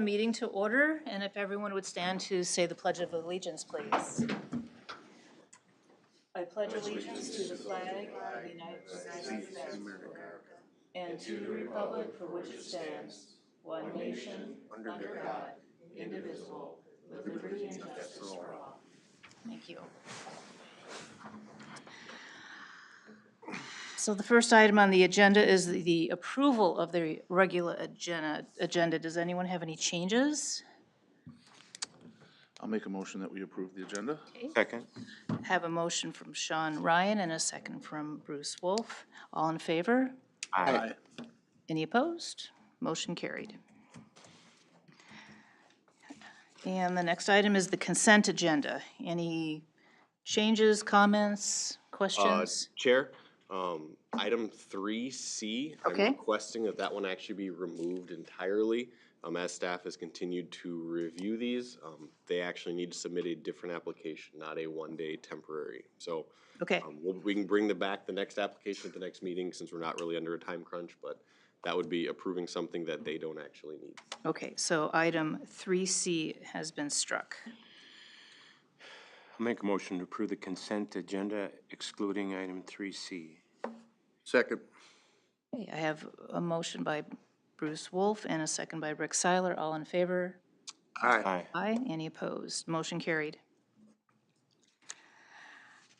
Meeting to order, and if everyone would stand to say the Pledge of Allegiance, please. I pledge allegiance to the flag of the United States of America and to the republic for which it stands, one nation, under God, indivisible, with liberty and justice for all. Thank you. So the first item on the agenda is the approval of the regular agenda. Does anyone have any changes? I'll make a motion that we approve the agenda. Okay. Second. Have a motion from Sean Ryan and a second from Bruce Wolf. All in favor? Aye. Any opposed? Motion carried. And the next item is the consent agenda. Any changes, comments, questions? Chair, item 3C, Okay. I'm requesting that that one actually be removed entirely. As staff has continued to review these, they actually need to submit a different application, not a one-day temporary. So Okay, we can bring back the next application at the next meeting since we're not really under a time crunch, but that would be approving something that they don't actually need. okay, so item 3C has been struck. I'll make a motion to approve the consent agenda excluding item 3C. Second. Okay, I have a motion by Bruce Wolf and a second by Rick Seiler. All in favor? Aye. Aye. Any opposed? Motion carried.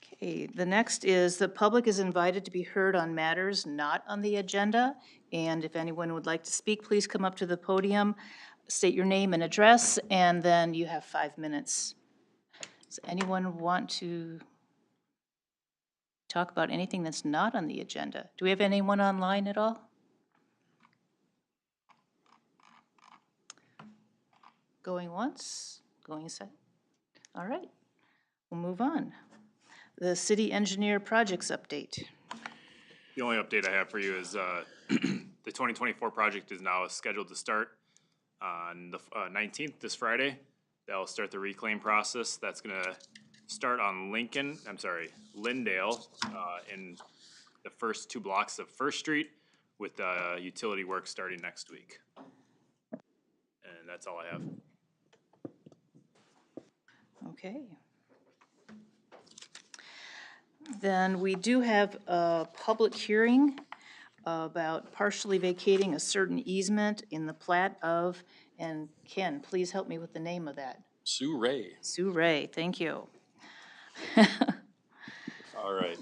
Okay, the next is the public is invited to be heard on matters not on the agenda. And if anyone would like to speak, please come up to the podium, state your name and address, and then you have 5 minutes. Does anyone want to talk about anything that's not on the agenda? Do we have anyone online at all? Going once, going set. All right, we'll move on. The city engineer projects update. The only update I have for you is the 2024 project is now scheduled to start on the 19th, this Friday. That'll start the reclaim process. That's gonna start on Lindale in the first 2 blocks of First Street with utility work starting next week. And that's all I have. Okay. Then we do have a public hearing about partially vacating a certain easement in the plat of, and Ken, please help me with the name of that. Sue Ray. Sue Ray, thank you. All right.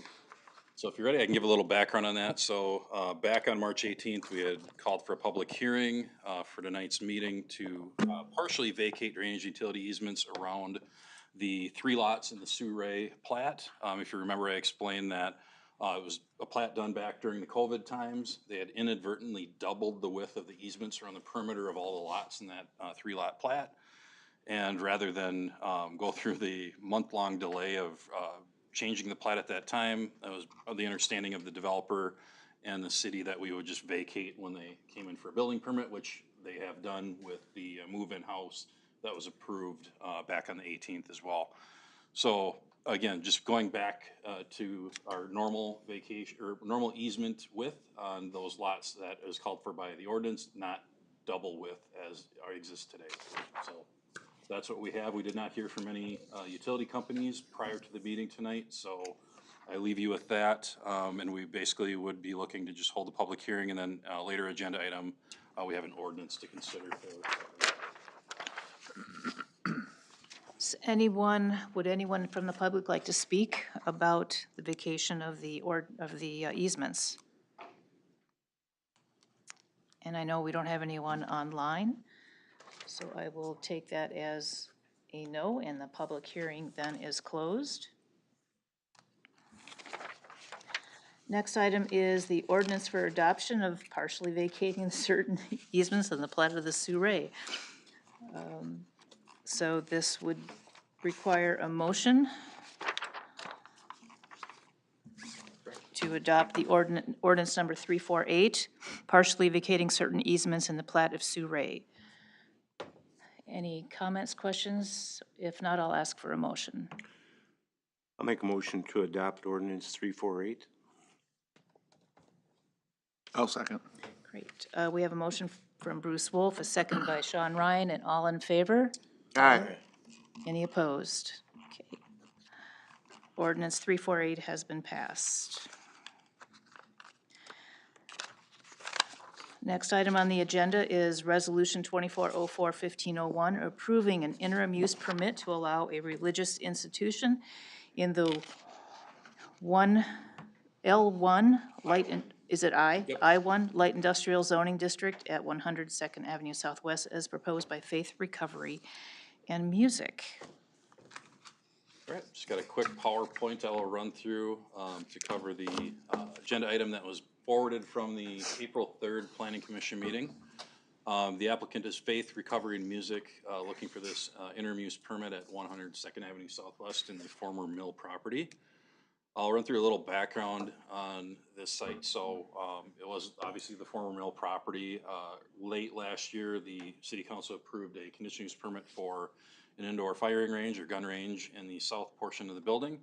So if you're ready, I can give a little background on that. So back on March 18th, we had called for a public hearing for tonight's meeting to partially vacate drainage utility easements around the 3 lots in the Sue Ray plat. If you remember, I explained that it was a plat done back during the COVID times. They had inadvertently doubled the width of the easements around the perimeter of all the lots in that 3-lot plat. And rather than go through the month-long delay of changing the plat at that time, that was the understanding of the developer and the city that we would just vacate when they came in for a building permit, which they have done with the move-in house that was approved back on the 18th as well. So again, just going back to our normal vacation or normal easement width on those lots that is called for by the ordinance, not double width as exists today. So that's what we have. We did not hear from any utility companies prior to the meeting tonight, so I leave you with that. And we basically would be looking to just hold a public hearing, and then later agenda item, we have an ordinance to consider for. Would anyone from the public like to speak about the vacation of the easements? And I know we don't have anyone online, so I will take that as a no, and the public hearing then is closed. Next item is the ordinance for adoption of partially vacating certain easements in the plat of the Sue Ray. So this would require a motion to adopt the ordinance number 348, partially vacating certain easements in the plat of Sue Ray. Any comments, questions? If not, I'll ask for a motion. I'll make a motion to adopt ordinance 348. I'll second. Great. We have a motion from Bruce Wolf, a second by Sean Ryan, and all in favor? Aye. Any opposed? Okay. Ordinance 348 has been passed. Next item on the agenda is Resolution 2404-1501, approving an interim use permit to allow a religious institution in the L1 light, is it I? Yep. I1 Light Industrial Zoning District at 100 Second Avenue Southwest as proposed by Faith Recovery and Music. All right, just got a quick PowerPoint I will run through to cover the agenda item that was forwarded from the April 3rd Planning Commission meeting. The applicant is Faith Recovery and Music, looking for this interim use permit at 100 Second Avenue Southwest in the former mill property. I'll run through a little background on this site. So it was obviously the former mill property. Late last year, the city council approved a conditional use permit for an indoor firing range or gun range in the south portion of the building.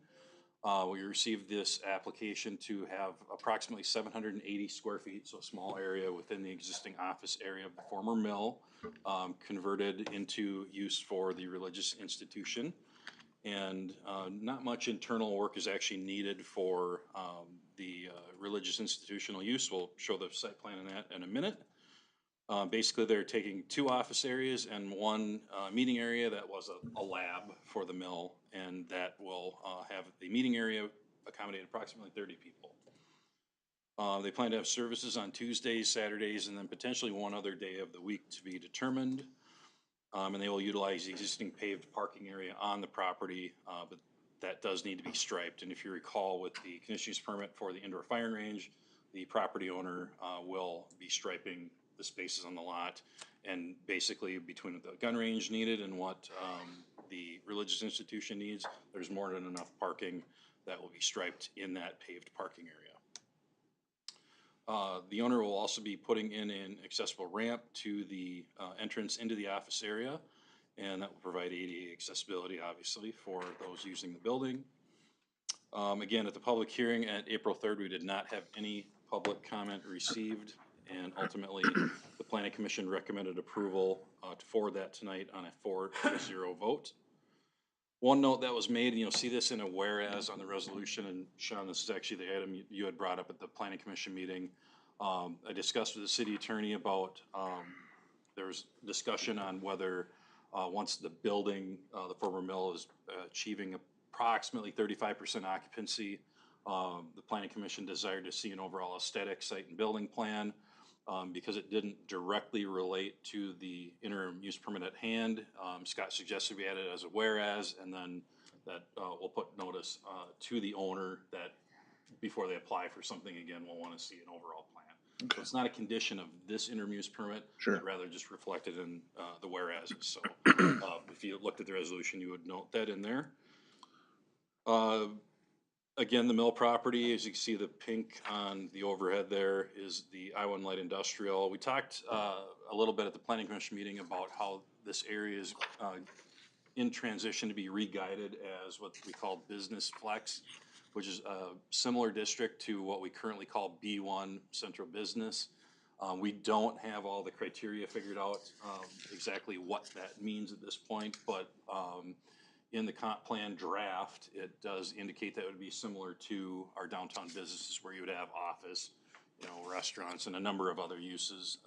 We received this application to have approximately 780 square feet, so a small area within the existing office area of the former mill, converted into use for the religious institution. And not much internal work is actually needed for the religious institutional use. We'll show the site plan on that in a minute. Basically, they're taking 2 office areas and 1 meeting area that was a lab for the mill, and that will have the meeting area accommodate approximately 30 people. They plan to have services on Tuesdays, Saturdays, and then potentially 1 other day of the week to be determined. And they will utilize the existing paved parking area on the property, but that does need to be striped. And if you recall, with the conditional use permit for the indoor firing range, the property owner will be striping the spaces on the lot. And basically, between the gun range needed and what the religious institution needs, there's more than enough parking that will be striped in that paved parking area. The owner will also be putting in an accessible ramp to the entrance into the office area, and that will provide ADA accessibility, obviously, for those using the building. Again, at the public hearing at April 3rd, we did not have any public comment received, and ultimately, the Planning Commission recommended approval to forward that tonight on a 4-0 vote. One note that was made, and you'll see this in a whereas on the resolution, and Sean, this is actually the item you had brought up at the Planning Commission meeting. I discussed with the city attorney about, there was discussion on whether once the building, the former mill is achieving approximately 35% occupancy, the Planning Commission desired to see an overall aesthetic site and building plan. Because it didn't directly relate to the interim use permit at hand, Scott suggested we add it as a whereas, and then that we'll put notice to the owner that before they apply for something again, we'll want to see an overall plan. Okay. So it's not a condition of this interim use permit, sure, but rather just reflected in the whereases. So if you looked at the resolution, you would note that in there. Again, the mill property, as you can see, the pink on the overhead there is the I-1 Light Industrial. We talked a little bit at the Planning Commission meeting about how this area is in transition to be re-guided as what we call Business Flex, which is a similar district to what we currently call B1 Central Business. We don't have all the criteria figured out exactly what that means at this point, but in the comp plan draft, it does indicate that it would be similar to our downtown businesses where you would have office, restaurants and a number of other uses,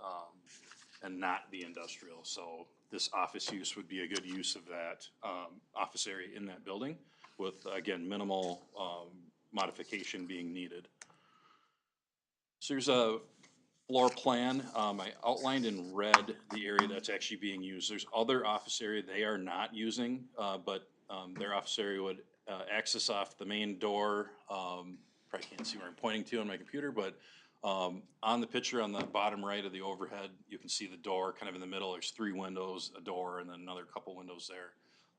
and not the industrial. So this office use would be a good use of that office area in that building with, again, minimal modification being needed. So here's a floor plan. I outlined in red the area that's actually being used. There's other office area they are not using, but their office area would access off the main door. Probably can't see where I'm pointing to on my computer, but on the picture on the bottom right of the overhead, you can see the door kind of in the middle. There's 3 windows, a door, and then another couple windows there.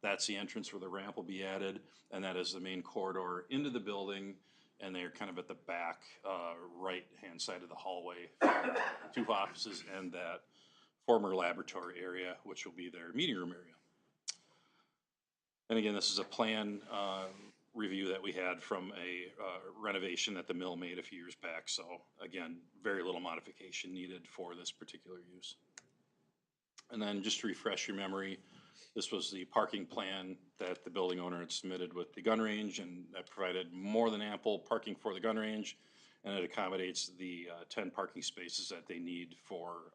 That's the entrance where the ramp will be added, and that is the main corridor into the building. And they're kind of at the back right-hand side of the hallway, 2 offices and that former laboratory area, which will be their meeting room area. And again, this is a plan review that we had from a renovation that the mill made a few years back. So again, very little modification needed for this particular use. And then just to refresh your memory, this was the parking plan that the building owner had submitted with the gun range, and that provided more than ample parking for the gun range. And it accommodates the 10 parking spaces that they need for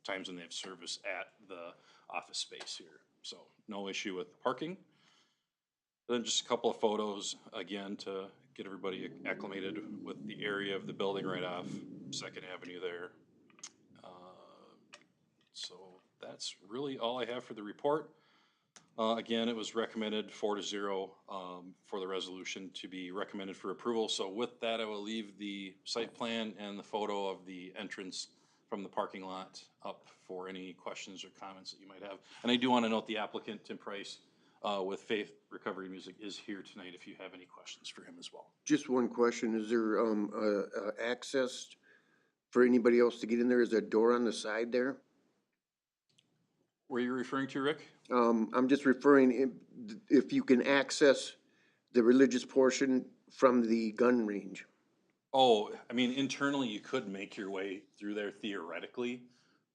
times when they have service at the office space here. So no issue with parking. Then just a couple of photos, again, to get everybody acclimated with the area of the building right off Second Avenue there. So that's really all I have for the report. Again, it was recommended 4-0 for the resolution to be recommended for approval. So with that, I will leave the site plan and the photo of the entrance from the parking lot up for any questions or comments that you might have. And I do want to note the applicant, Tim Price, with Faith Recovery Music is here tonight if you have any questions for him as well. Just one question, is there, access for anybody else to get in there? Is there a door on the side there? Were you referring to, Rick? I'm just referring, if you can access the religious portion from the gun range. Oh, I mean, internally, you could make your way through there theoretically,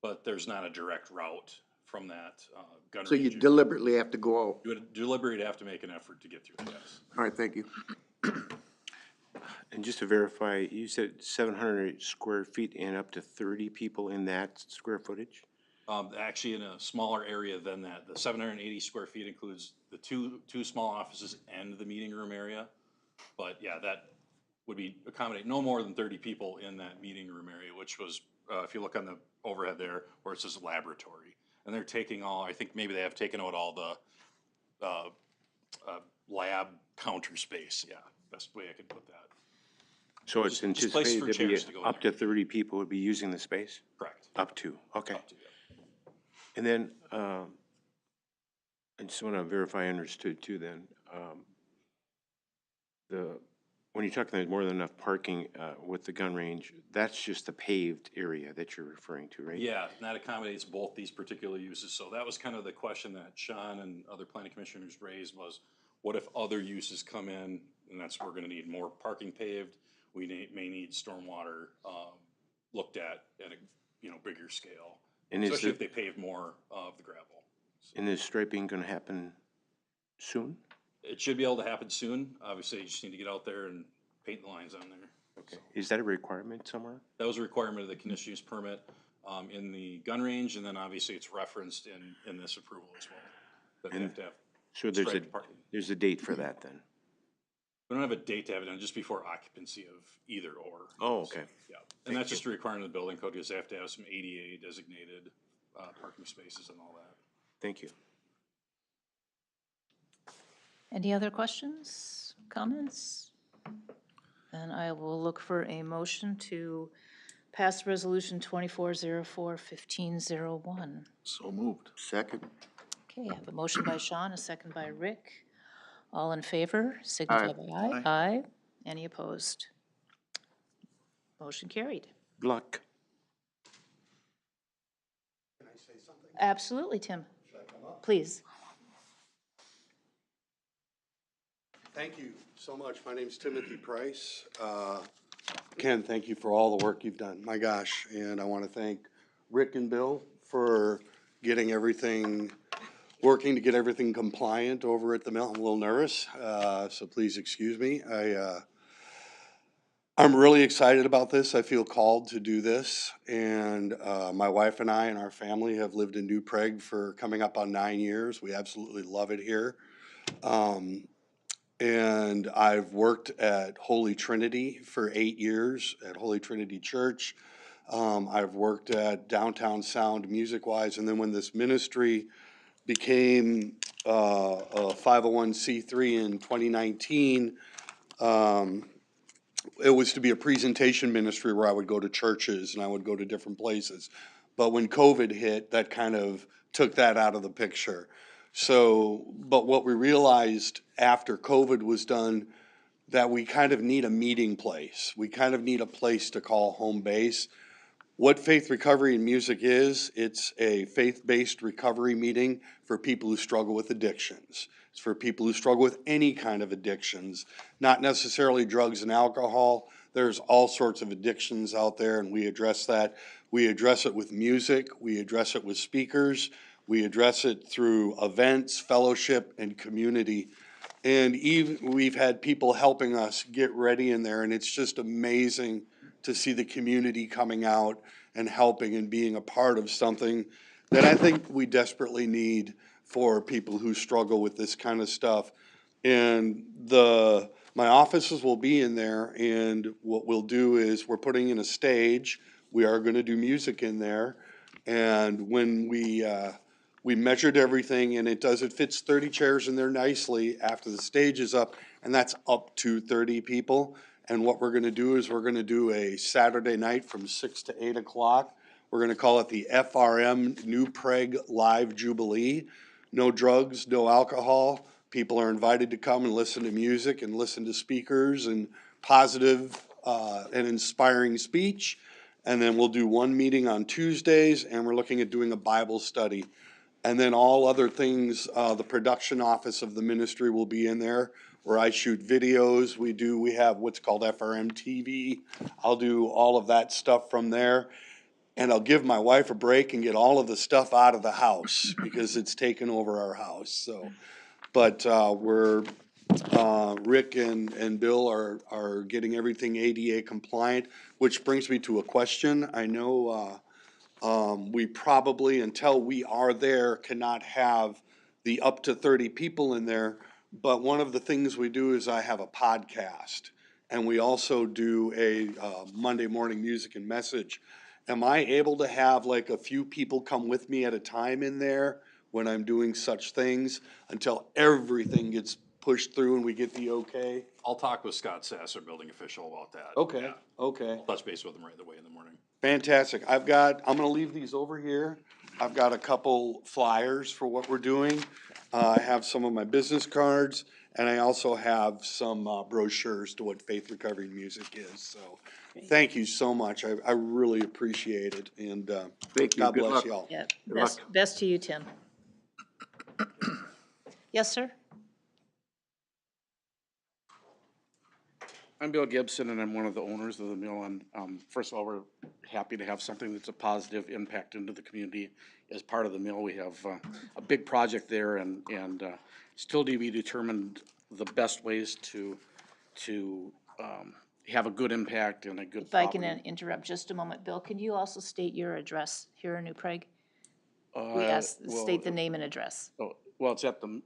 but there's not a direct route from that gun So you range. deliberately have to go out. You would deliberately have to make an effort to get through, yes. All right, thank you. And just to verify, you said 700 square feet and up to 30 people in that square footage? Actually, in a smaller area than that. The 780 square feet includes the two small offices and the meeting room area. But yeah, that would be accommodate no more than 30 people in that meeting room area, which was, if you look on the overhead there, where it says laboratory. And they're taking all, I think maybe they have taken out all the lab counter space. Yeah, best way I could put that. So it's Just place anticipated for to be chairs to go in up to 30 people would be using the space? Correct. Up to, okay. Up to, yeah. And then, I just want to verify I understood too then. When you're talking about more than enough parking with the gun range, that's just the paved area that you're referring to, right? Yeah, and that accommodates both these particular uses. So that was kind of the question that Sean and other planning commissioners raised was, what if other uses come in, and that's where we're gonna need more parking paved? We may need stormwater looked at a, bigger scale, And is especially the, if they pave more of the gravel. and is striping going to happen soon? It should be able to happen soon. Obviously, you just need to get out there and paint the lines on there. Okay. So Is that a requirement somewhere? that was a requirement of the conditional use permit in the gun range, and then obviously it's referenced in this approval as well. That they have to have So there's a, striped parking. there's a date for that then? We don't have a date to have it done, just before occupancy of either or. Oh, okay. Yeah, and that's just a requirement of the building code, because they have to have some ADA designated parking spaces and all that. Thank you. Any other questions, comments? Then I will look for a motion to pass Resolution 2404-1501. So moved. Second. Okay, I have a motion by Sean, a second by Rick. All in favor, signify by aye. Aye. Aye. Any opposed? Motion carried. Good luck. Absolutely, Tim. Please. Thank you so much. My name's Timothy Price. Ken, thank you for all the work you've done. My gosh, and I want to thank Rick and Bill for getting everything, working to get everything compliant over at the mill. I'm a little nervous, so please excuse me. I'm really excited about this. I feel called to do this, and my wife and I and our family have lived in New Prague for coming up on 9 years. We absolutely love it here. And I've worked at Holy Trinity for 8 years at Holy Trinity Church. I've worked at Downtown Sound music-wise, and then when this ministry became a 501c3 in 2019, it was to be a presentation ministry where I would go to churches and I would go to different places. But when COVID hit, that kind of took that out of the picture. So, but what we realized after COVID was done, that we kind of need a meeting place. We kind of need a place to call home base. What Faith Recovery and Music is, it's a faith-based recovery meeting for people who struggle with addictions. It's for people who struggle with any kind of addictions, not necessarily drugs and alcohol. there's all sorts of addictions out there, and we address that. We address it with music, we address it with speakers, we address it through events, fellowship, and community. And even, we've had people helping us get ready in there, and it's just amazing to see the community coming out and helping and being a part of something that I think we desperately need for people who struggle with this kind of stuff. And my offices will be in there, and what we'll do is we're putting in a stage. We are gonna do music in there. And when we measured everything, and it fits 30 chairs in there nicely after the stage is up, and that's up to 30 people. And what we're gonna do is we're gonna do a Saturday night from 6 to 8 o'clock. We're gonna call it the FRM New Prague Live Jubilee. No drugs, no alcohol. People are invited to come and listen to music and listen to speakers and positive and inspiring speech. And then we'll do one meeting on Tuesdays, and we're looking at doing a Bible study. And then all other things, the production office of the ministry will be in there, where I shoot videos. We have what's called FRM TV. I'll do all of that stuff from there. And I'll give my wife a break and get all of the stuff out of the house, because it's taken over our house, so. But, Rick and Bill are getting everything ADA compliant, which brings me to a question. I know, we probably, until we are there, cannot have the up to 30 people in there. But one of the things we do is I have a podcast, and we also do a Monday morning music and message. Am I able to have like a few people come with me at a time in there when I'm doing such things until everything gets pushed through and we get the okay? I'll talk with Scott Sass, our building official, about that. Okay, Yeah. okay. Touch base with him right away in the morning. Fantastic. I'm gonna leave these over here. I've got a couple flyers for what we're doing. I have some of my business cards, and I also have some brochures to what Faith Recovery Music is, so. Thank you so much. I really appreciate it, and, Thank you. God Good bless luck. y'all. Yeah, luck. best to you, Tim. Yes, sir? I'm Bill Gibson, and I'm one of the owners of the mill, and first of all, we're happy to have something that's a positive impact into the community as part of the mill. We have a big project there, and still to be determined the best ways to have a good impact and a good If I can property. interrupt just a moment, Bill, can you also state your address here in New Prague? We Well, state the name and address. oh, well, it's at the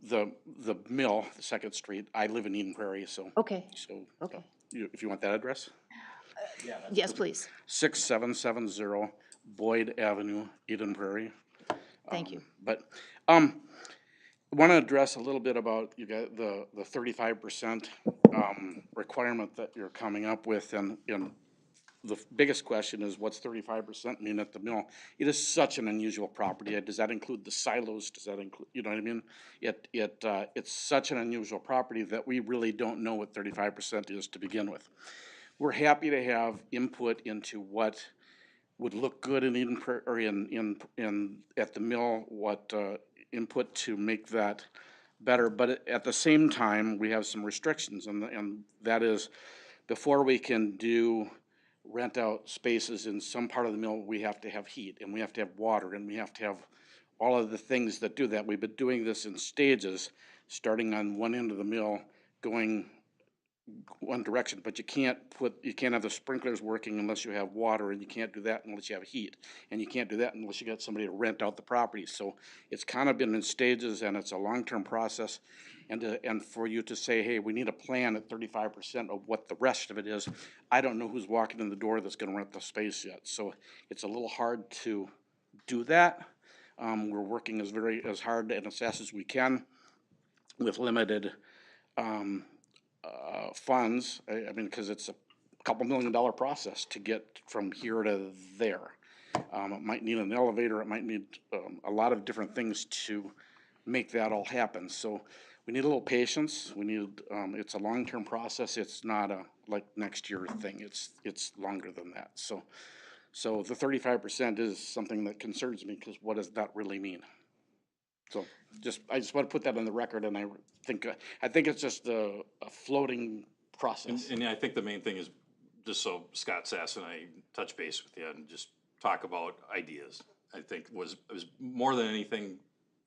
mill, the Second Street. I live in Eden Prairie, so. Okay, So, okay. if you want that address? Yes, please. 6770 Boyd Avenue, Eden Prairie. Thank you. But, want to address a little bit about you got the 35% requirement that you're coming up with, and the biggest question is, what's 35% mean at the mill? It is such an unusual property. Does that include the silos? Does that include, you know what I mean? It's such an unusual property that we really don't know what 35% is to begin with. We're happy to have input into what would look good in Eden Prairie, or in at the mill, what input to make that better. But at the same time, we have some restrictions, and that is, before we can rent out spaces in some part of the mill, we have to have heat, and we have to have water, and we have to have all of the things that do that. We've been doing this in stages, starting on one end of the mill, going one direction, but you can't have the sprinklers working unless you have water, and you can't do that unless you have heat, and you can't do that unless you got somebody to rent out the property. So it's kind of been in stages, and it's a long-term process, and for you to say, hey, we need a plan at 35% of what the rest of it is, I don't know who's walking in the door that's gonna rent the space yet, so it's a little hard to do that. We're working as hard and as fast as we can with limited funds. I mean, because it's a couple $1 million process to get from here to there. It might need an elevator, it might need a lot of different things to make that all happen. So we need a little patience. We need, it's a long-term process. It's not a like next year thing. It's longer than that. So the 35% is something that concerns me, because what does that really mean? So I just want to put that on the record, and I think it's just a floating process. And I think the main thing is, just so Scott Sass and I touch base with you and just talk about ideas, I think was more than anything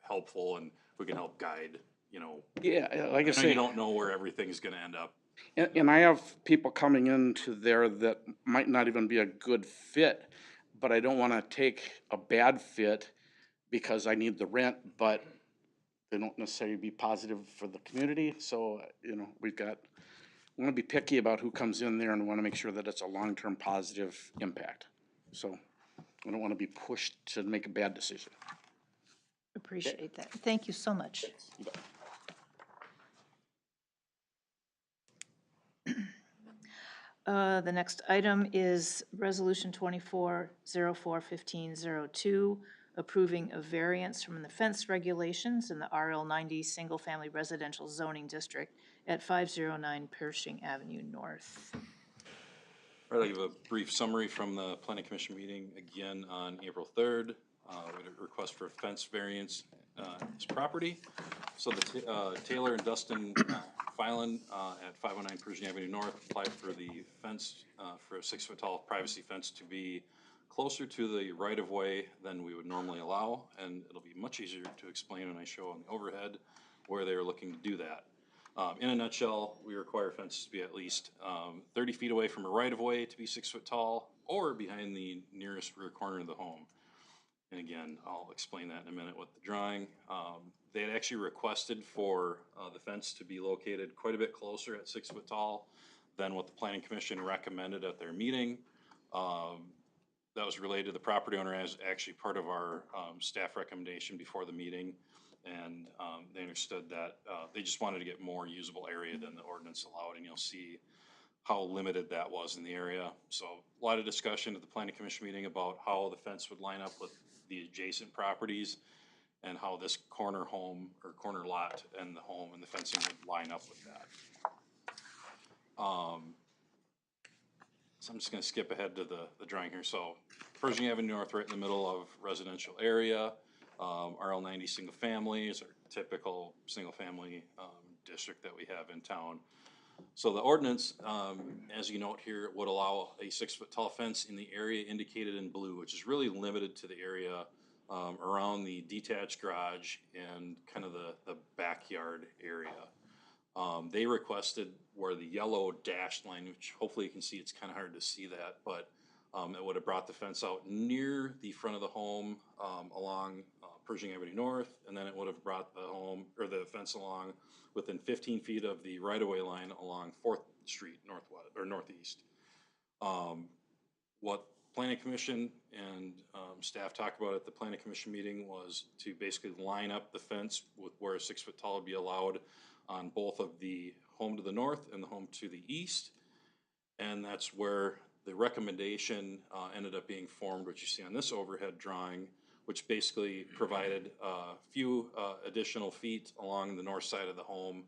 helpful, and we can help guide, you know. Yeah, like I I know say. you don't know where everything's gonna end up. And I have people coming into there that might not even be a good fit, but I don't wanna take a bad fit because I need the rent, but they don't necessarily be positive for the community, so, you know, we wanna be picky about who comes in there and wanna make sure that it's a long-term positive impact. So, I don't wanna be pushed to make a bad decision. Appreciate that. Thank you so much. The next item is Resolution 24041502, approving a variance from the fence regulations in the RL 90 Single Family Residential Zoning District at 509 Pershing Avenue North. All right, I'll give a brief summary from the planning commission meeting again on April 3rd. We had a request for a fence variance, this property. So the Taylor and Dustin Filan at 509 Pershing Avenue North applied for the fence, for a 6-foot tall privacy fence to be closer to the right-of-way than we would normally allow, and it'll be much easier to explain when I show on the overhead where they are looking to do that. In a nutshell, we require fences to be at least 30 feet away from a right-of-way to be 6 foot tall, or behind the nearest rear corner of the home. And again, I'll explain that in a minute with the drawing. They had actually requested for the fence to be located quite a bit closer at 6 foot tall than what the planning commission recommended at their meeting. That was related to the property owner as actually part of our staff recommendation before the meeting. And they understood that they just wanted to get more usable area than the ordinance allowed, and you'll see how limited that was in the area. So a lot of discussion at the planning commission meeting about how the fence would line up with the adjacent properties and how this corner home or corner lot and the home and the fencing would line up with that. So I'm just gonna skip ahead to the drawing here. So Pershing Avenue North, right in the middle of residential area. RL 90 single family is our typical single family district that we have in town. So the ordinance, as you note here, would allow a 6 foot tall fence in the area indicated in blue, which is really limited to the area around the detached garage and kind of the backyard area. They requested where the yellow dashed line, which hopefully you can see, it's kind of hard to see that, but it would have brought the fence out near the front of the home along Pershing Avenue North, and then it would have brought the home or the fence along within 15 feet of the right-of-way line along 4th Street northwest or northeast. What Planning Commission and staff talked about at the Planning Commission meeting was to basically line up the fence with where a 6 foot tall would be allowed on both of the home to the north and the home to the east. And that's where the recommendation ended up being formed, which you see on this overhead drawing, which basically provided a few additional feet along the north side of the home.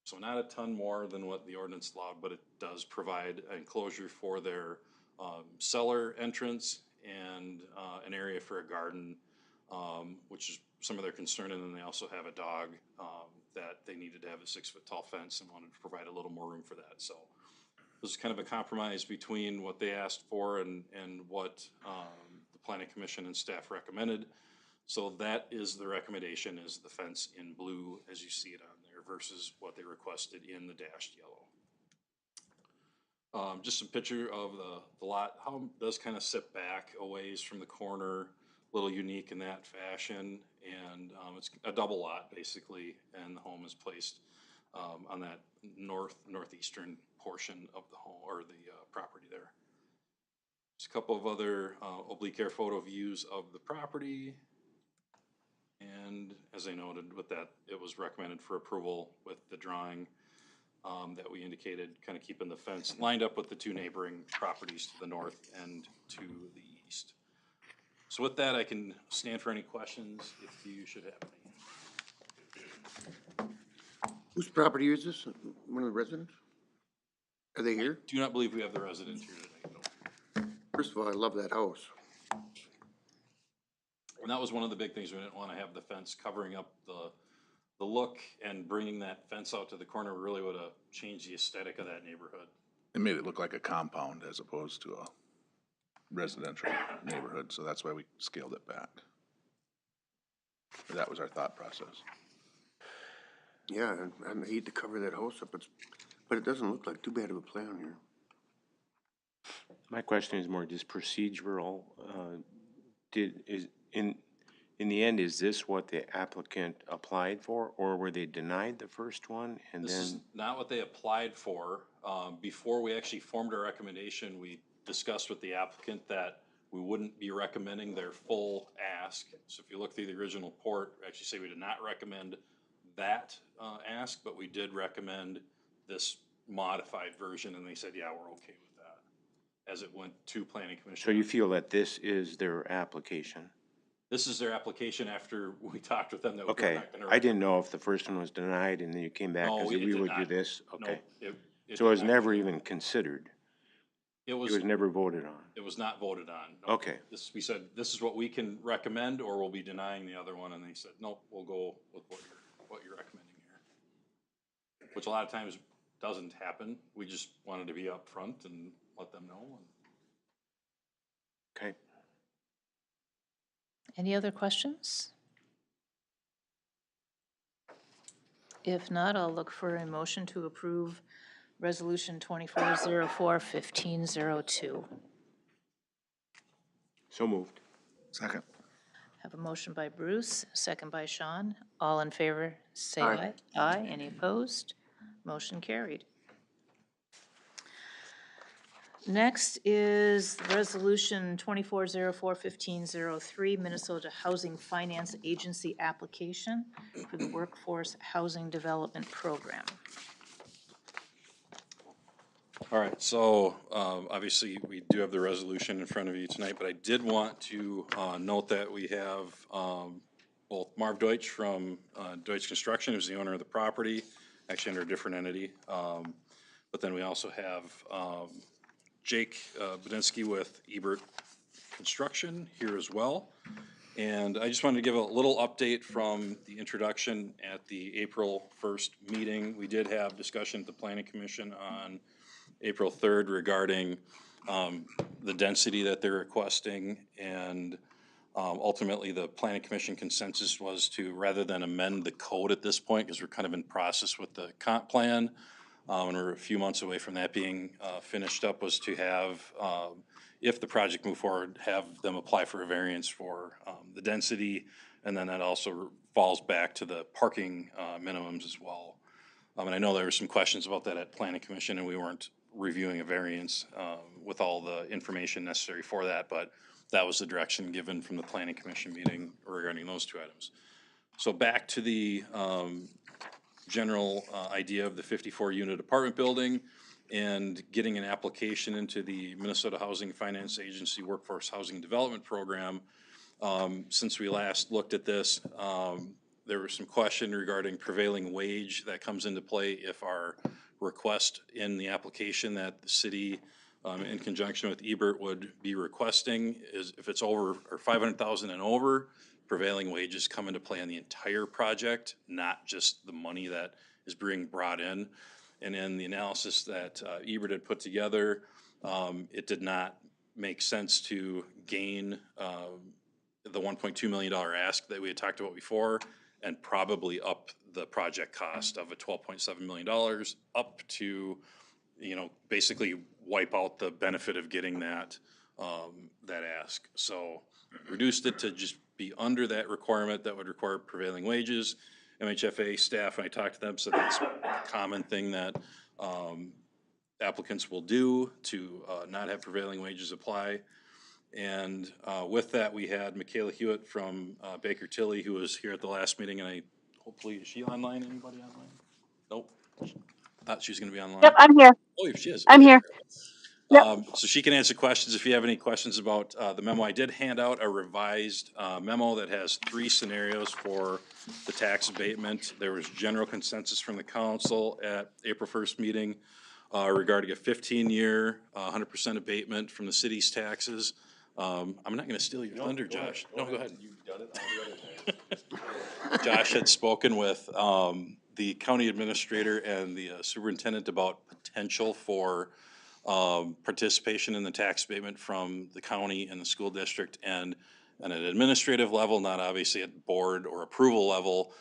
So not a ton more than what the ordinance allowed, but it does provide enclosure for their cellar entrance and an area for a garden, which is some of their concern. And then they also have a dog that they needed to have a 6 foot tall fence and wanted to provide a little more room for that. So this is kind of a compromise between what they asked for and what the planning commission and staff recommended. So that is the recommendation, is the fence in blue as you see it on there versus what they requested in the dashed yellow. Just a picture of the lot, how it does kind of sit back a ways from the corner, a little unique in that fashion. And it's a double lot basically, and the home is placed on that northeastern portion of the home or the property there. Just a couple of other oblique air photo views of the property. And as I noted with that, it was recommended for approval with the drawing that we indicated, kind of keeping the fence lined up with the two neighboring properties to the north and to the east. So with that, I can stand for any questions if you should have any. Whose property is this? One of the residents? Are they here? Do not believe we have the residents here tonight, no. First of all, I love that house. And that was one of the big things. We didn't want to have the fence covering up the look, and bringing that fence out to the corner really would have changed the aesthetic of that neighborhood. It made it look like a compound as opposed to a residential neighborhood, so that's why we scaled it back. That was our thought process. Yeah, and I hate to cover that house up, but it doesn't look like too bad of a plan here. My question is more just procedural. In the end, is this what the applicant applied for, or were they denied the first one and This is then? not what they applied for. Before we actually formed our recommendation, we discussed with the applicant that we wouldn't be recommending their full ask. So if you look through the original report, we actually say we did not recommend that ask, but we did recommend this modified version, and they said, yeah, we're okay with that, as it went to planning commission. So you feel that this is their application? This is their application after we talked with them that we're Okay, not gonna. I didn't know if the first one was denied and then you came back No, and it said we did would do not. this? No, Okay. it So it was did not. never even considered? It It was, was never voted on? it was not voted on. No. Okay. This, we said, this is what we can recommend, or we'll be denying the other one, and they said, nope, we'll go with what you're recommending here. Which a lot of times doesn't happen. We just wanted to be upfront and let them know. Okay. Any other questions? If not, I'll look for a motion to approve Resolution 2404-1502. So moved. Second. Have a motion by Bruce, second by Sean. All in favor, say Aye. aye. Aye. Any opposed? Motion carried. Next is Resolution 2404-1503, Minnesota Housing Finance Agency application for the Workforce Housing Development Program. All right, so obviously, we do have the resolution in front of you tonight, but I did want to note that we have both Marv Deutsch from Deutsch Construction, who's the owner of the property, actually under a different entity. But then we also have Jake Budinsky with Ebert Construction here as well. And I just wanted to give a little update from the introduction at the April 1st meeting. We did have discussion at the Planning Commission on April 3rd regarding the density that they're requesting, and ultimately the Planning Commission consensus was to, rather than amend the code at this point, because we're kind of in process with the comp plan, and we're a few months away from that being finished up, was to have, if the project moved forward, have them apply for a variance for the density, and then that also falls back to the parking minimums as well. And I know there were some questions about that at Planning Commission, and we weren't reviewing a variance with all the information necessary for that, but that was the direction given from the Planning Commission meeting regarding those two items. So back to the general idea of the 54-unit apartment building and getting an application into the Minnesota Housing Finance Agency Workforce Housing Development Program. Since we last looked at this, there was some question regarding prevailing wage that comes into play if our request in the application that the city, in conjunction with Ebert, would be requesting is if it's over, or 500,000 and over, prevailing wages come into play on the entire project, not just the money that is being brought in. And in the analysis that Ebert had put together, it did not make sense to gain the $1.2 million ask that we had talked about before, and probably up the project cost of a $12.7 million up to, basically wipe out the benefit of getting that ask. So reduced it to just be under that requirement that would require prevailing wages. MHFA staff, when I talked to them, said that's a common thing that applicants will do to not have prevailing wages apply. And with that, we had Michaela Hewitt from Baker Tilly, who was here at the last meeting, and hopefully, is she online? Anybody online? Nope. Thought she was gonna be online. Yep, I'm here. Oh, she is. I'm Okay. here. Yep. So she can answer questions if you have any questions about the memo. I did hand out a revised memo that has 3 scenarios for the tax abatement. There was general consensus from the council at April 1st meeting regarding a 15-year, 100% abatement from the city's taxes. I'm not gonna steal your thunder, Josh. No, go ahead. You've done it all the other times. Josh had spoken with the county administrator and the superintendent about potential for participation in the tax abatement from the county and the school district, and on an administrative level, not obviously at board or approval level,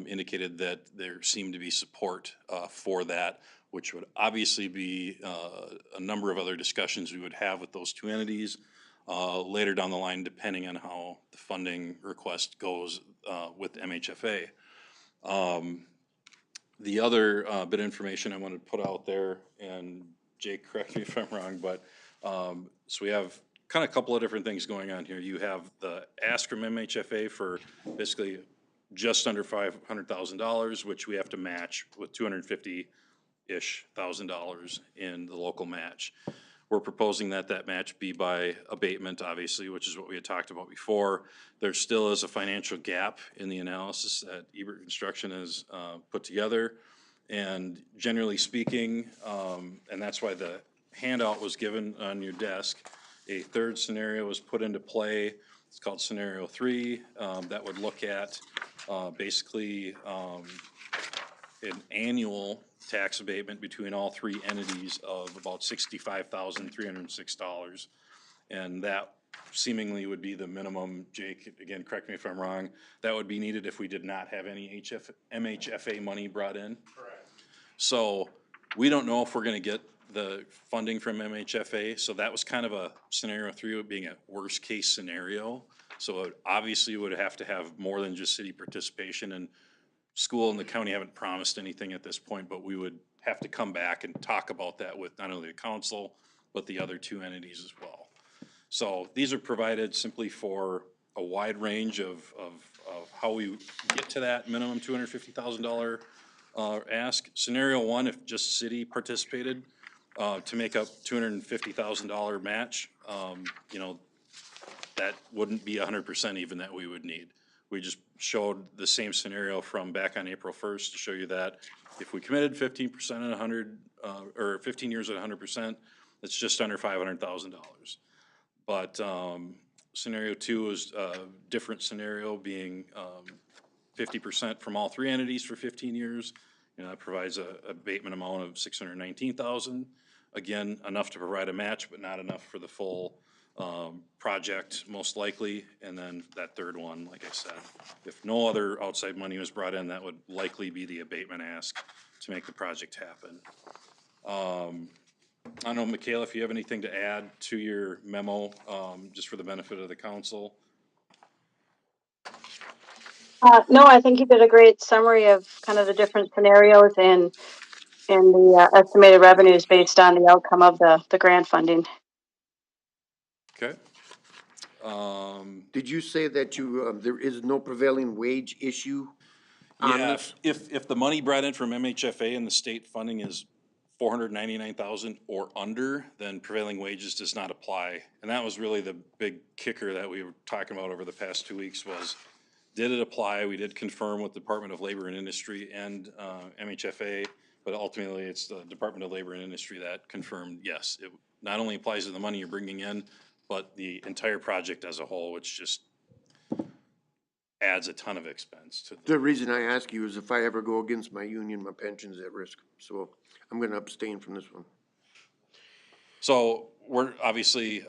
indicated that there seemed to be support for that, which would obviously be a number of other discussions we would have with those two entities later down the line, depending on how the funding request goes with MHFA. The other bit of information I wanted to put out there, and Jake, correct me if I'm wrong, but so we have kind of a couple of different things going on here. You have the ask from MHFA for basically just under $500,000, which we have to match with $250-ish thousand in the local match. We're proposing that that match be by abatement, obviously, which is what we had talked about before. There still is a financial gap in the analysis that Ebert Construction has put together. And generally speaking, and that's why the handout was given on your desk, a third scenario was put into play. It's called Scenario 3. That would look at basically an annual tax abatement between all three entities of about $65,306. And that seemingly would be the minimum. Jake, again, correct me if I'm wrong, that would be needed if we did not have any MHFA money brought in? Correct. So we don't know if we're gonna get the funding from MHFA, so that was kind of a Scenario 3 being a worst-case scenario. So it obviously would have to have more than just city participation, and school and the county haven't promised anything at this point, but we would have to come back and talk about that with not only the council, but the other two entities as well. So these are provided simply for a wide range of how we get to that minimum $250,000 ask. Scenario 1, if just city participated, to make up $250,000 match, you know, that wouldn't be 100% even that we would need. We just showed the same scenario from back on April 1st to show you that if we committed 15% at 100, or 15 years at 100%, it's just under $500,000. But Scenario 2 is a different scenario, being 50% from all three entities for 15 years. You know, that provides a abatement amount of $619,000. Again, enough to provide a match, but not enough for the full project, most likely. And then that third one, like I said, if no other outside money was brought in, that would likely be the abatement ask to make the project happen. I don't know, Michaela, if you have anything to add to your memo, just for the benefit of the council. No, I think you did a great summary of kind of the different scenarios and the estimated revenues based on the outcome of the grant funding. Okay. Did you say that you, there is no prevailing wage issue on Yeah, this? if the money brought in from MHFA and the state funding is $499,000 or under, then prevailing wages does not apply. And that was really the big kicker that we were talking about over the past 2 weeks was, did it apply? We did confirm with Department of Labor and Industry and MHFA, but ultimately it's the Department of Labor and Industry that confirmed, yes, it not only applies to the money you're bringing in, but the entire project as a whole, which just adds a ton of expense to The reason I ask you is if I ever go against my union, my pension's at risk. So I'm gonna abstain from this one. So we're obviously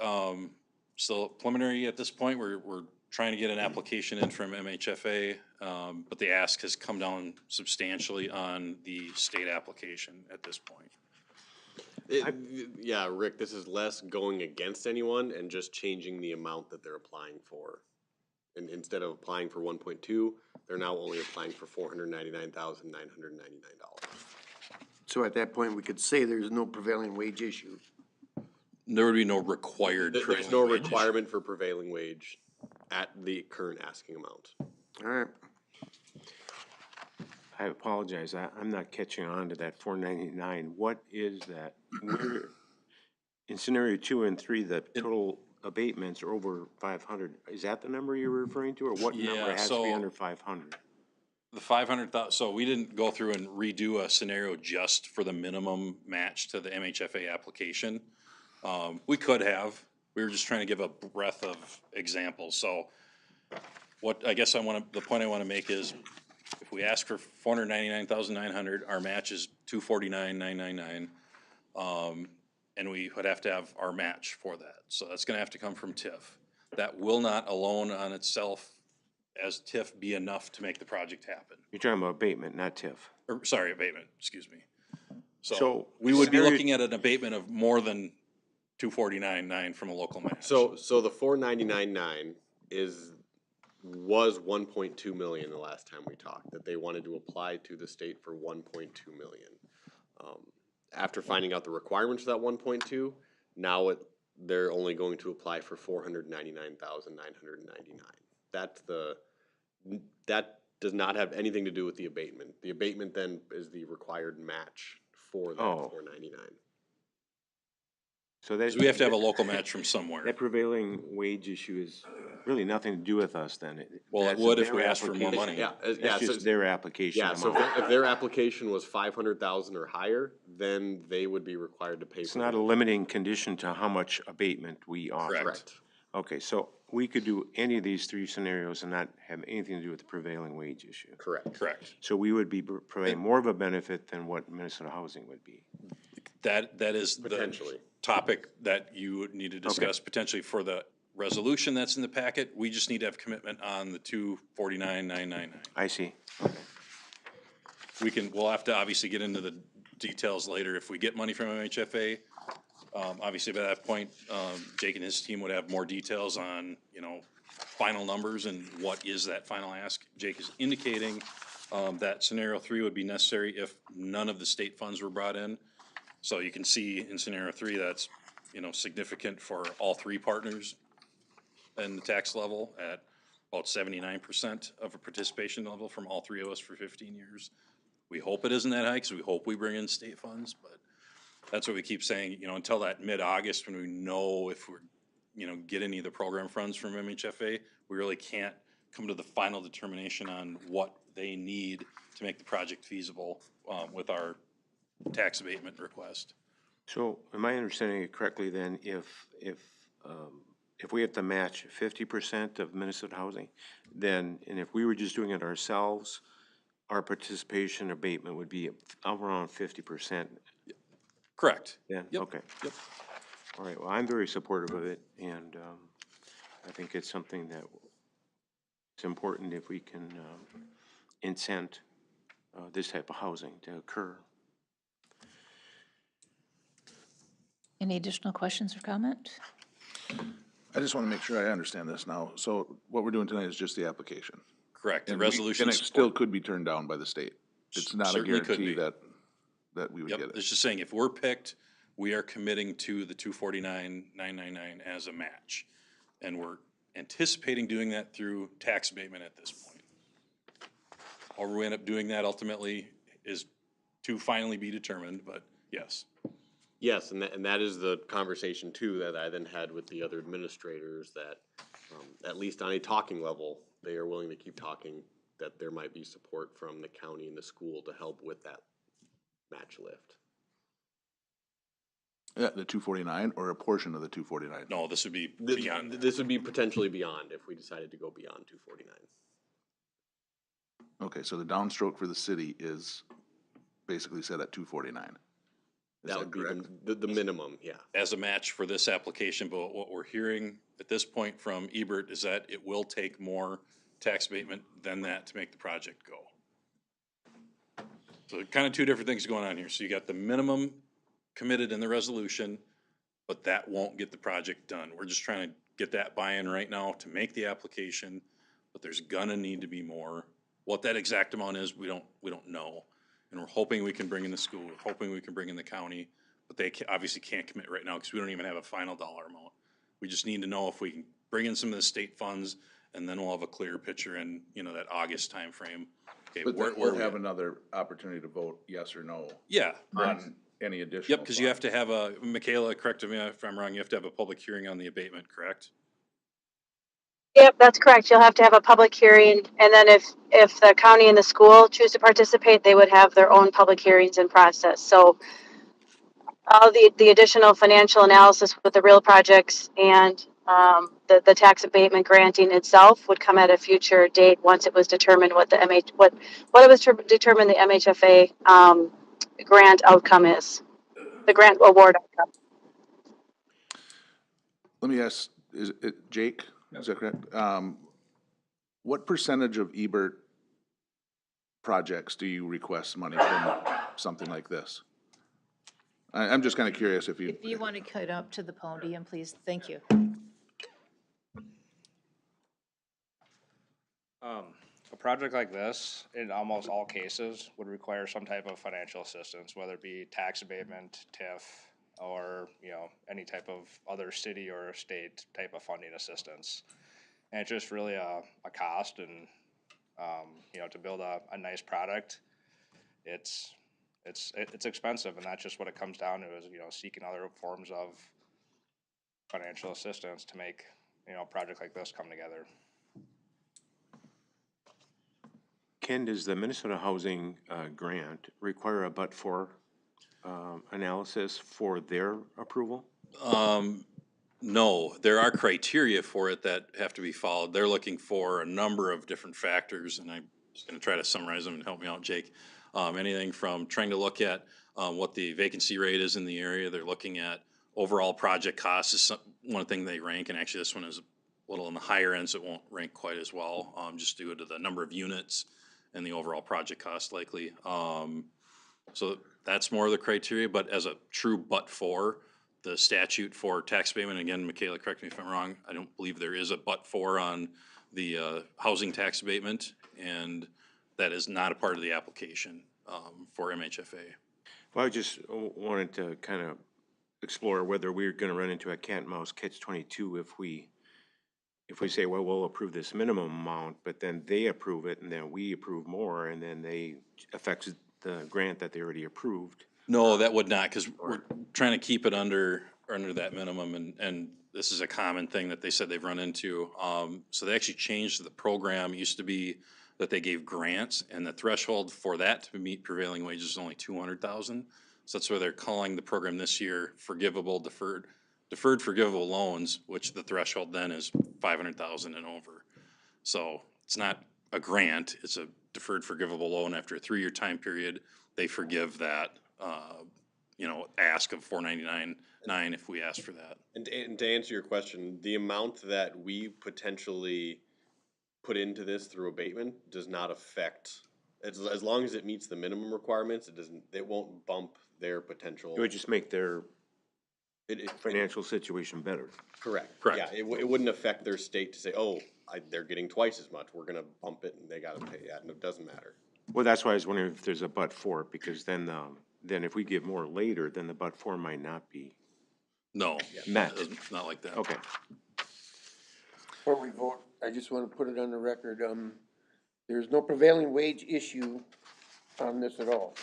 still preliminary at this point. We're trying to get an application in from MHFA, but the ask has come down substantially on the state application at this point. Yeah, Rick, this is less going against anyone and just changing the amount that they're applying for. And instead of applying for 1.2, they're now only applying for $499,999. So at that point, we could say there's no prevailing wage issue. There would be no required There's prevailing no wage issue. requirement for prevailing wage at the current asking amount. All right. I apologize, I'm not catching on to that 499. What is that? Where, in Scenario 2 and 3, the total abatements are over 500. Is that the number you're referring to, or what number Yeah, has to be so- under 500? The 500,000, so we didn't go through and redo a scenario just for the minimum match to the MHFA application. We could have, we were just trying to give a breadth of examples. So what I guess the point I want to make is, if we ask for 499,900, our match is 249,999. and we would have to have our match for that. So that's gonna have to come from TIF. That will not alone on itself as TIF be enough to make the project happen. You're talking about abatement, not TIF. Or, sorry, abatement, excuse me. So So, we would be scenario- looking at an abatement of more than 249.9 from a local match. So the 499.9 was 1.2 million the last time we talked, that they wanted to apply to the state for 1.2 million. After finding out the requirements for that 1.2, now they're only going to apply for 499,999. That does not have anything to do with the abatement. The abatement then is the required match for that Oh. 499. So that. So we have to have a local match from somewhere. That prevailing wage issue is really nothing to do with us then. Well, it That's would if their we asked for more application. money. Yeah, That's just their application Yeah, so amount. if their application was 500,000 or higher, then they would be required to pay It's for not it. a limiting condition to how much abatement we offer. Correct. Okay, so we could do any of these three scenarios and not have anything to do with the prevailing wage issue. Correct. Correct. So we would be providing more of a benefit than what Minnesota Housing would be. That is the Potentially. topic that you would need to discuss potentially for the resolution that's in the packet. We just need to have commitment on the 249,999. I see. We'll have to obviously get into the details later if we get money from MHFA. Obviously by that point, Jake and his team would have more details on, final numbers and what is that final ask. Jake is indicating, that scenario 3 would be necessary if none of the state funds were brought in. So you can see in scenario 3, that's, significant for all three partners in the tax level at about 79% of a participation level from all three of us for 15 years. We hope it isn't that high, because we hope we bring in state funds, but that's what we keep saying, until that mid-August when we know if we're, get any of the program funds from MHFA, we really can't come to the final determination on what they need to make the project feasible, with our tax abatement request. So am I understanding it correctly then, if we have to match 50% of Minnesota Housing, then, and if we were just doing it ourselves, our participation abatement would be around 50%? Correct. Yeah, Yep. okay. Yep. All right, well, I'm very supportive of it, and I think it's something that it's important if we can incent this type of housing to occur. Any additional questions or comment? I just want to make sure I understand this now. So what we're doing tonight is just the application. Correct. The And resolution. And it still could be turned down by the state. It's not a Certainly could guarantee be. that we would Yep, get it. it's just saying if we're picked, we are committing to the 249,999 as a match. And we're anticipating doing that through tax abatement at this point. Or we end up doing that ultimately is to finally be determined, but yes. Yes, and that is the conversation too that I then had with the other administrators, that at least on a talking level, they are willing to keep talking, that there might be support from the county and the school to help with that match lift. Yeah, the 249 or a portion of the 249? No, this would be beyond. This would be potentially beyond if we decided to go beyond 249. Okay, so the downstroke for the city is basically set at 249. Is That would be correct? the minimum, yeah. As a match for this application, but what we're hearing at this point from Ebert is that it will take more tax abatement than that to make the project go. So kind of two different things going on here. So you got the minimum committed in the resolution, but that won't get the project done. We're just trying to get that buy-in right now to make the application, but there's gonna need to be more. What that exact amount is, we don't know. And we're hoping we can bring in the school, we're hoping we can bring in the county, but they obviously can't commit right now because we don't even have a final dollar amount. We just need to know if we can bring in some of the state funds, and then we'll have a clearer picture in, that August timeframe. Okay, But where we'll we have at? another opportunity to vote yes or no Yeah, on any additional. yep, because you have to have Michaela, correct me if I'm wrong, you have to have a public hearing on the abatement, correct? Yep, that's correct. You'll have to have a public hearing, and then if the county and the school choose to participate, they would have their own public hearings and process. So all the additional financial analysis with the real projects and the tax abatement granting itself would come at a future date once it was determined what the what it was determined the MHFA grant outcome is, the grant award outcome. Let me ask, is it Jake? Is that correct? What percentage of Ebert projects do you request money from something like this? I'm just kind of curious if you. If you want to cut up to the podium, please, thank you. A project like this, in almost all cases, would require some type of financial assistance, whether it be tax abatement, TIF, or, you know, any type of other city or state type of funding assistance. And it's just really a cost and, you know, to build a nice product, it's expensive, and that's just what it comes down to is, you know, seeking other forms of financial assistance to make, you know, a project like this come together. Ken, does the Minnesota Housing Grant require a but-for analysis for their approval? No, there are criteria for it that have to be followed. They're looking for a number of different factors, and I'm just gonna try to summarize them and help me out, Jake. Anything from trying to look at what the vacancy rate is in the area. They're looking at overall project costs is one thing they rank, and actually this one is a little on the higher end, so it won't rank quite as well, just due to the number of units and the overall project cost likely. So that's more of the criteria, but as a true but-for, the statute for tax payment, again, Michaela, correct me if I'm wrong, I don't believe there is a but-for on the housing tax abatement, and that is not a part of the application for MHFA. Well, I just wanted to kind of explore whether we're gonna run into a cat and mouse catch-22 if we say, well, we'll approve this minimum amount, but then they approve it, and then we approve more, and then they affects the grant that they already approved. No, that would not, because we're trying to keep it under that minimum, and this is a common thing that they said they've run into. So they actually changed the program. It used to be that they gave grants, and the threshold for that to meet prevailing wages is only 200,000. So that's why they're calling the program this year forgivable deferred forgivable loans, which the threshold then is 500,000 and over. So it's not a grant, it's a deferred forgivable loan. After a 3-year time period, they forgive that, you know, ask of $499.9 if we ask for that. And to answer your question, the amount that we potentially put into this through abatement does not affect, as long as it meets the minimum requirements, it won't bump their potential. It would just make their It financial situation better. Correct. Correct. Yeah, it wouldn't affect their state to say, oh, they're getting twice as much, we're gonna bump it and they gotta pay, yeah, no, it doesn't matter. Well, that's why I was wondering if there's a but-for, because then if we give more later, then the but-for might not be No, met. it's not like that. Okay. Before we vote, I just want to put it on the record, there's no prevailing wage issue on this at all.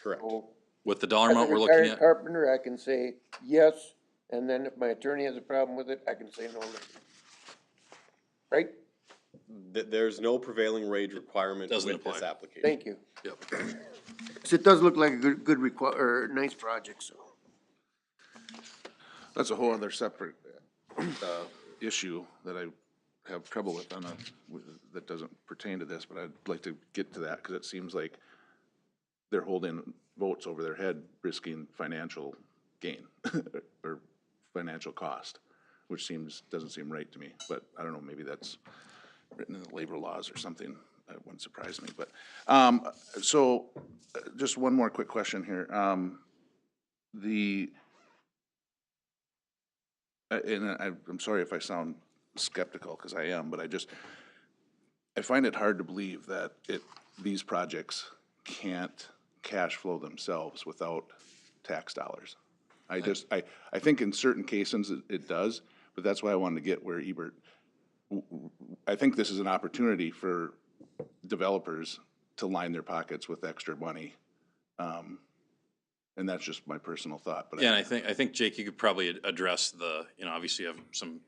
Correct. So, With the dollar as a amount we're looking retired at, carpenter, I can say yes, and then if my attorney has a problem with it, I can say no later. Right? There's no prevailing wage requirement Doesn't with this apply. application. Thank you. yep. So it does look like a good nice project, so. That's a whole other separate issue that I have trouble with that doesn't pertain to this, but I'd like to get to that, because it seems like they're holding votes over their head, risking financial gain or financial cost, which doesn't seem right to me, but I don't know, maybe that's written in the labor laws or something. That wouldn't surprise me, but, so, just one more quick question here. I'm sorry if I sound skeptical, because I am, but I find it hard to believe that these projects can't cash flow themselves without tax dollars. I think in certain cases it does, but that's why I wanted to get where Ebert, I think this is an opportunity for developers to line their pockets with extra money. And that's just my personal thought, but. Yeah, and I think, Jake, you could probably address obviously you have some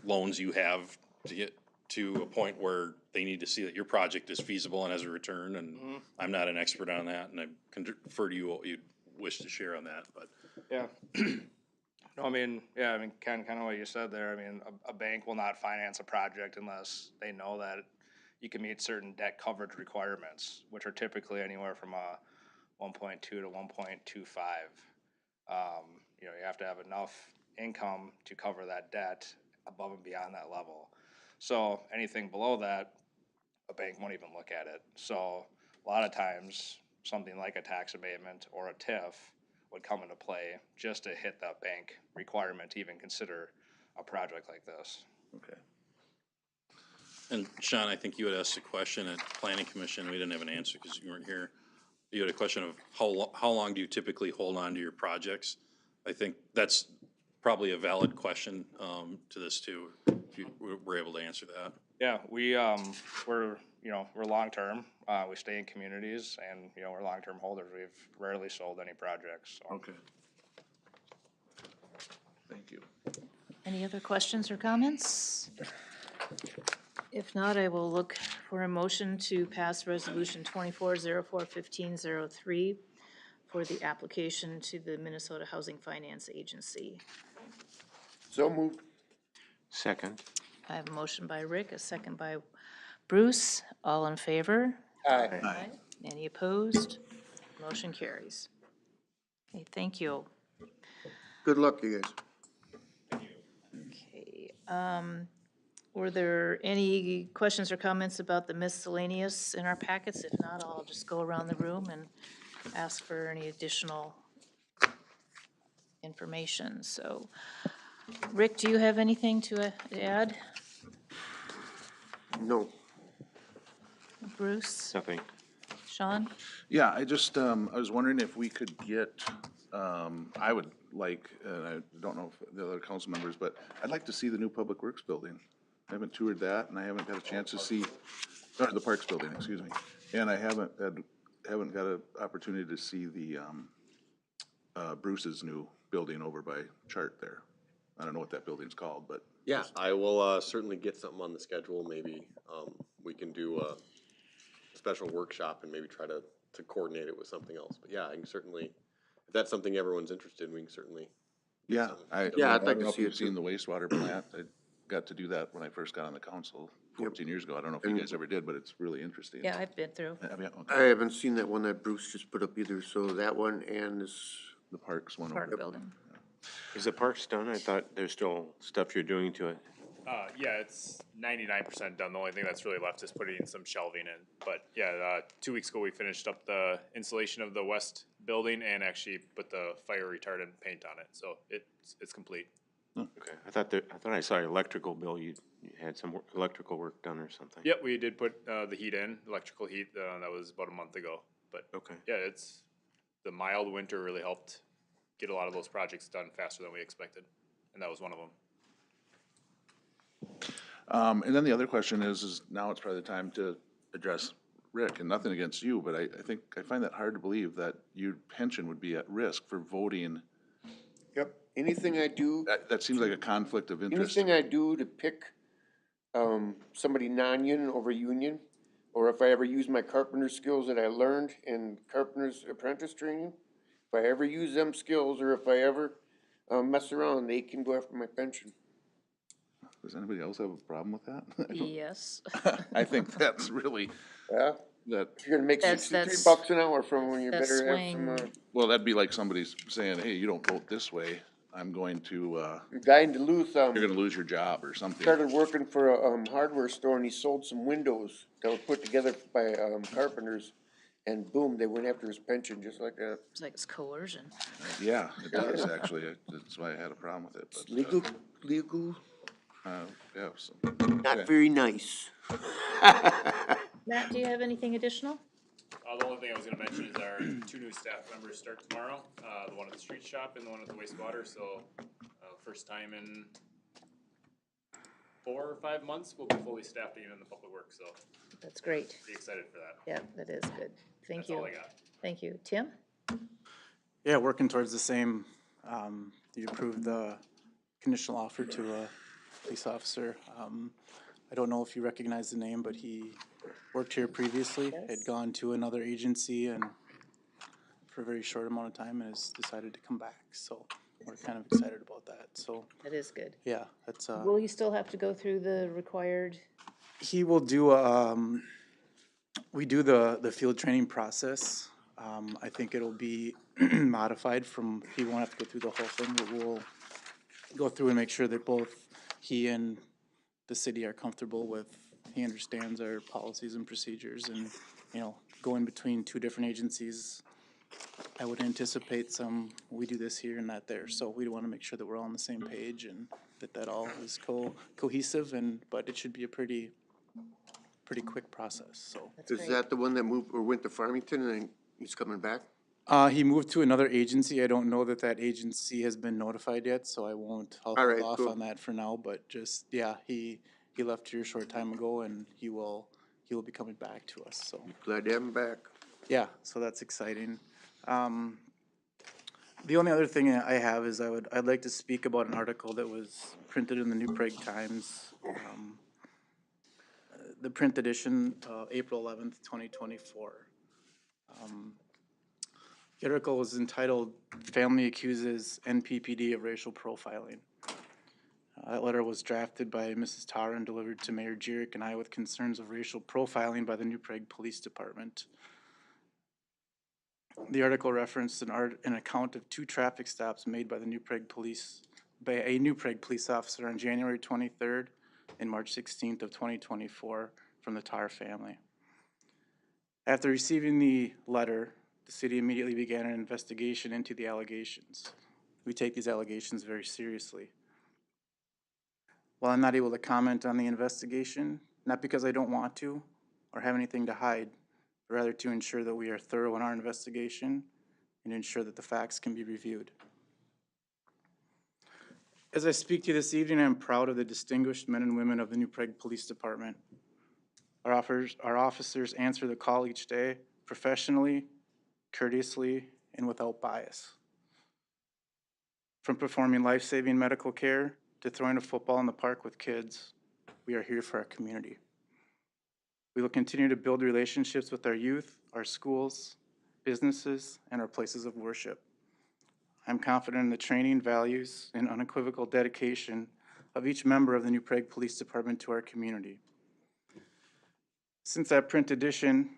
loans you have to get to a point where they need to see that your project is feasible and has a return, and I'm not an expert on that, and I can defer to you what you'd wish to share on that, but. Yeah. No, I mean, Ken, kind of what you said there, I mean, a bank will not finance a project unless they know that you can meet certain debt coverage requirements, which are typically anywhere from a 1.2 to 1.25. You know, you have to have enough income to cover that debt above and beyond that level. So anything below that, a bank won't even look at it. So a lot of times, something like a tax abatement or a TIF would come into play just to hit that bank requirement to even consider a project like this. Okay. And Sean, I think you had asked a question at planning commission, we didn't have an answer because you weren't here. You had a question of how long do you typically hold on to your projects? I think that's probably a valid question, to this too, if you were able to answer that. Yeah, we're long-term, we stay in communities and, we're long-term holders. We've rarely sold any projects, so. Okay. Thank you. Any other questions or comments? If not, I will look for a motion to pass Resolution 2404-1503 for the application to the Minnesota Housing Finance Agency. So moved. Second. I have a motion by Rick, a second by Bruce. All in favor? Aye. Aye. Any opposed? Motion carries. Okay, thank you. Good luck, you guys. Okay, were there any questions or comments about the miscellaneous in our packets? If not, I'll just go around the room and ask for any additional information. So, Rick, do you have anything to add? No. Bruce? Nothing. Sean? Yeah, I just, I was wondering if we could get, I would like, and I don't know if the other council members, but I'd like to see the new Public Works building. I haven't toured that, and I haven't got a chance to see, or the Parks building, excuse me. And I haven't got an opportunity to see the, Bruce's new building over by Chart there. I don't know what that building's called, but. Yeah, I will certainly get something on the schedule. Maybe we can do a special workshop and maybe try to coordinate it with something else. But yeah, I can certainly, if that's something everyone's interested in, we can certainly. Yeah, I'd like I to don't know if see you've it too. seen the wastewater plant. I got to do that when I first got on the council 14 years ago. I don't know if you guys ever did, but it's really interesting. Yeah, I've been through. Yeah, I okay. haven't seen that one that Bruce just put up either, so that one and this, The Parks one Park over. building. Is the parks done? I thought there's still stuff you're doing to it. Yeah, it's 99% done. The only thing that's really left is putting some shelving in. But yeah, 2 weeks ago we finished up the installation of the west building and actually put the fire retardant paint on it. So it's complete. Okay. I thought I saw your electrical bill, you had some electrical work done or something. Yep, we did put the heat in, electrical heat. That was about a month ago. But Okay. yeah, the mild winter really helped get a lot of those projects done faster than we expected, and that was one of them. And then the other question is now it's probably the time to address Rick, and nothing against you, but I think, I find that hard to believe that your pension would be at risk for voting. yep, anything I do, That seems like a conflict of interest. anything I do to pick, somebody non-union over union, or if I ever use my carpenter skills that I learned in carpenter's apprentice training, if I ever use them skills, or if I ever, mess around, they can go after my pension. Does anybody else have a problem with that? Yes. I think that's really, Yeah, that, if you're gonna make That's- 63 that's- bucks an hour from when you that better have some, swing. well, that'd be like somebody saying, hey, you don't vote this way, I'm going to, a guy in Duluth, you're gonna lose your job or something. started working for a, hardware store and he sold some windows that were put together by, carpenters. And boom, they went after his pension just like that. It's like it's coercion. Yeah, it does, actually. That's why I had a problem with it. It's But, legal, yeah, so. not very nice. Matt, do you have anything additional? The only thing I was gonna mention is our 2 new staff members start tomorrow, the one at the street shop and the one at the wastewater, so, first time in 4 or 5 months, we'll be fully staffed again in the public works, so That's great. be excited for that. Yeah, that is good. Thank That's you. all I got. Thank you. Tim? Yeah, working towards the same, you approved the conditional offer to a police officer. I don't know if you recognize the name, but he worked here previously, had gone to another agency and for a very short amount of time and has decided to come back, so we're kind of excited about that, so, That is good. yeah, that's, Will you still have to go through the required? he will do, we do the field training process. I think it'll be modified from, he won't have to go through the whole thing, but go through and make sure that both he and the city are comfortable with, he understands our policies and procedures, and, you know, going between two different agencies, I would anticipate some, we do this here and that there, so we want to make sure that we're all on the same page and that all is cohesive, and, but it should be a pretty quick process, so. That's Is great. that the one that moved or went to Farmington and then he's coming back? He moved to another agency. I don't know that that agency has been notified yet, so I won't, I'll All hold right, off cool. on that for now, but just, yeah, he left here a short time ago, and he will be coming back to us, so. Glad to have him back. Yeah, so that's exciting. The only other thing I have is I'd like to speak about an article that was printed in the New Prague Times, the print edition, April 11th, 2024. The article was entitled "Family Accuses NPPD of Racial Profiling." That letter was drafted by Mrs. Tarr and delivered to Mayor Jurek and I with concerns of racial profiling by the New Prague Police Department. The article referenced an account of 2 traffic stops made by a New Prague police officer on January 23rd and March 16th of 2024 from the Tarr family. After receiving the letter, the city immediately began an investigation into the allegations. We take these allegations very seriously. While I'm not able to comment on the investigation, not because I don't want to or have anything to hide, but rather to ensure that we are thorough in our investigation and ensure that the facts can be reviewed. As I speak to you this evening, I'm proud of the distinguished men and women of the New Prague Police Department. Our officers answer the call each day professionally, courteously, and without bias. From performing life-saving medical care to throwing a football in the park with kids, we are here for our community. We will continue to build relationships with our youth, our schools, businesses, and our places of worship. I'm confident in the training, values, and unequivocal dedication of each member of the New Prague Police Department to our community. Since that print edition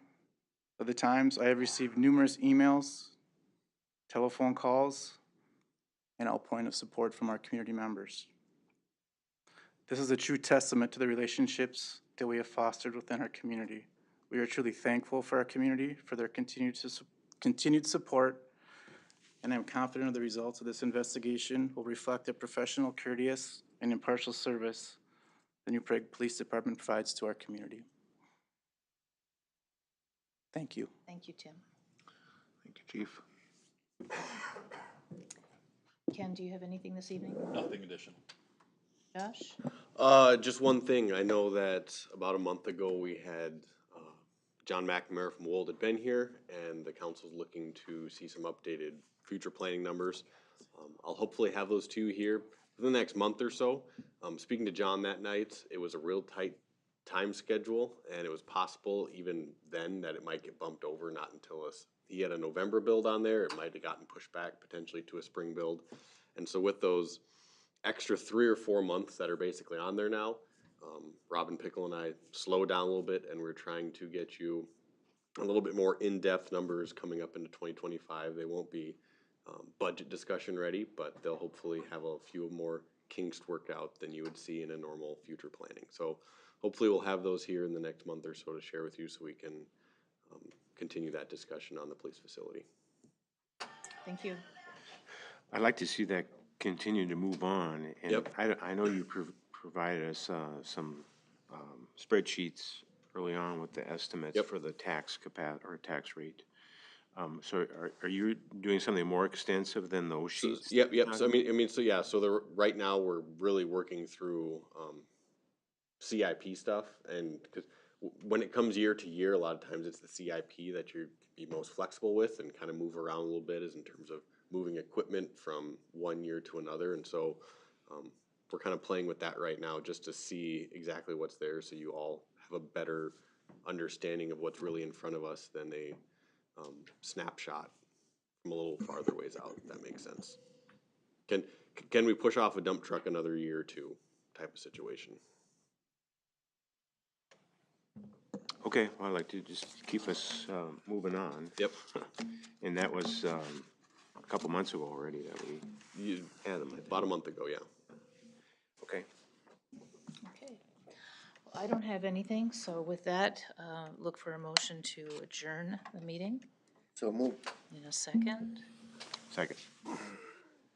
of the Times, I have received numerous emails, telephone calls, and outpouring of support from our community members. This is a true testament to the relationships that we have fostered within our community. We are truly thankful for our community, for their continued support, and I'm confident of the results of this investigation will reflect the professional, courteous, and impartial service the New Prague Police Department provides to our community. Thank you. Thank you, Tim. Thank you, Chief. Ken, do you have anything this evening? Nothing additional. Josh? Just one thing, I know that about a month ago, we had, John McNamara from Wold had been here, and the council's looking to see some updated future planning numbers. I'll hopefully have those to you here within the next month or so. Speaking to John that night, it was a real tight time schedule, and it was possible even then that it might get bumped over, not until he had a November build on there, it might have gotten pushed back potentially to a spring build. And so with those extra 3 or 4 months that are basically on there now, Robin Pickle and I slowed down a little bit, and we're trying to get you a little bit more in-depth numbers coming up into 2025. They won't be budget discussion ready, but they'll hopefully have a few more kinks worked out than you would see in a normal future planning. So hopefully we'll have those here in the next month or so to share with you so we can continue that discussion on the police facility. Thank you. I'd like to see that continue to move on. And Yep. I know you provided us some spreadsheets early on with the estimates Yep. for the tax tax rate. So are you doing something more extensive than those sheets? Yep. So right now we're really working through CIP stuff, and because when it comes year to year, a lot of times it's the CIP that you're be most flexible with and kind of move around a little bit, is in terms of moving equipment from one year to another, and so we're kind of playing with that right now just to see exactly what's there, so you all have a better understanding of what's really in front of us than a snapshot from a little farther ways out, if that makes sense. Can we push off a dump truck another year or two type of situation? Okay, well, I'd like to just keep us moving on. Yep. And that was a couple months ago already that we had them. About a month ago, yeah. Okay. Okay. Well, I don't have anything, so with that, look for a motion to adjourn the meeting So move. in a second. Second.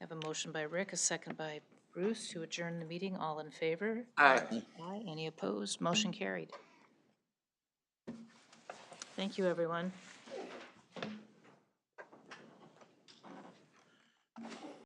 Have a motion by Rick, a second by Bruce to adjourn the meeting. All in favor? Aye. Aye. Any opposed? Motion carried. Thank you, everyone.